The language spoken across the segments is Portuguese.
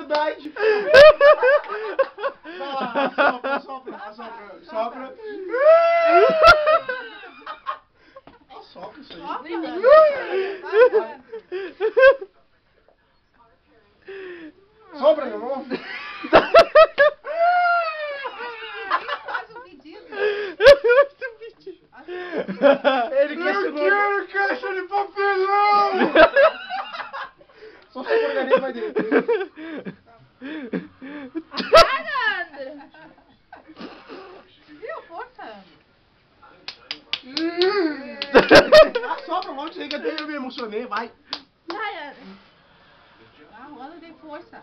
verdade. Vai lá, assopra. Assopra isso aí. Sopra, meu irmão. Faz um pedido. Ele quer quero caixa de papelão! Só se a porcaria vai dentro. Para, André. Viu? Força. Assopra logo, isso aí que até eu me emocionei, vai. Vai, André. Ah, o André tem força.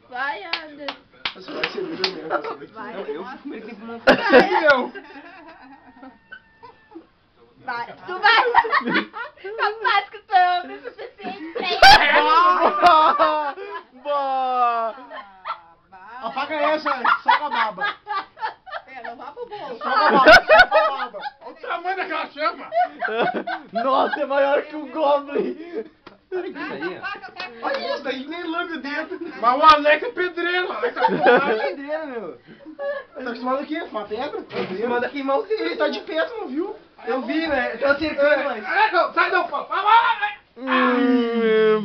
Vai, André. Você vai ser livre mesmo. Vai. Eu fico meio que tem que Vai. Vai. Tu vai. Capaz que tu é homem suficiente pra isso. Boa! Apaga essa, soca a baba. Não vá pro bolo. Soca a baba. Olha o tamanho daquela chama. Nossa, é maior que um Goblin! Olha isso aí, olha isso daí, nem lambe o dedo. Mas o Alex é pedreiro, Alex é Pedreiro, meu. Tá acostumado aqui com uma pedra? Tá acostumado a queimar o dedo. Ele tá de perto, não viu? Eu vi, né? Tá cercando, mas... Alex, sai não, pô.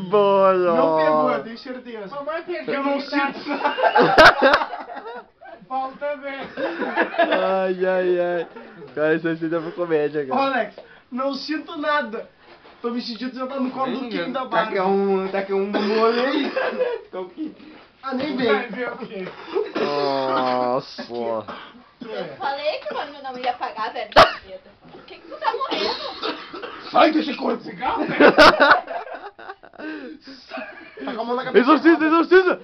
Boa! Não pegou, eu tenho certeza. Mamãe perdeu. Eu não sinto. Paulo também. Ai. Cara, isso aí dá pra comédia, Ô, cara. Alex, não sinto nada. Tô me sentindo já tá no colo do King da barra. Tá que um bolo aí. Ah, nem Vai vem. ver o quê? Nossa. Eu falei que o homem não ia pagar, velho. Por que tu tá morrendo? Sai desse corpo. Cigarro, né? Tá com a mão na cabeça. Exorcista!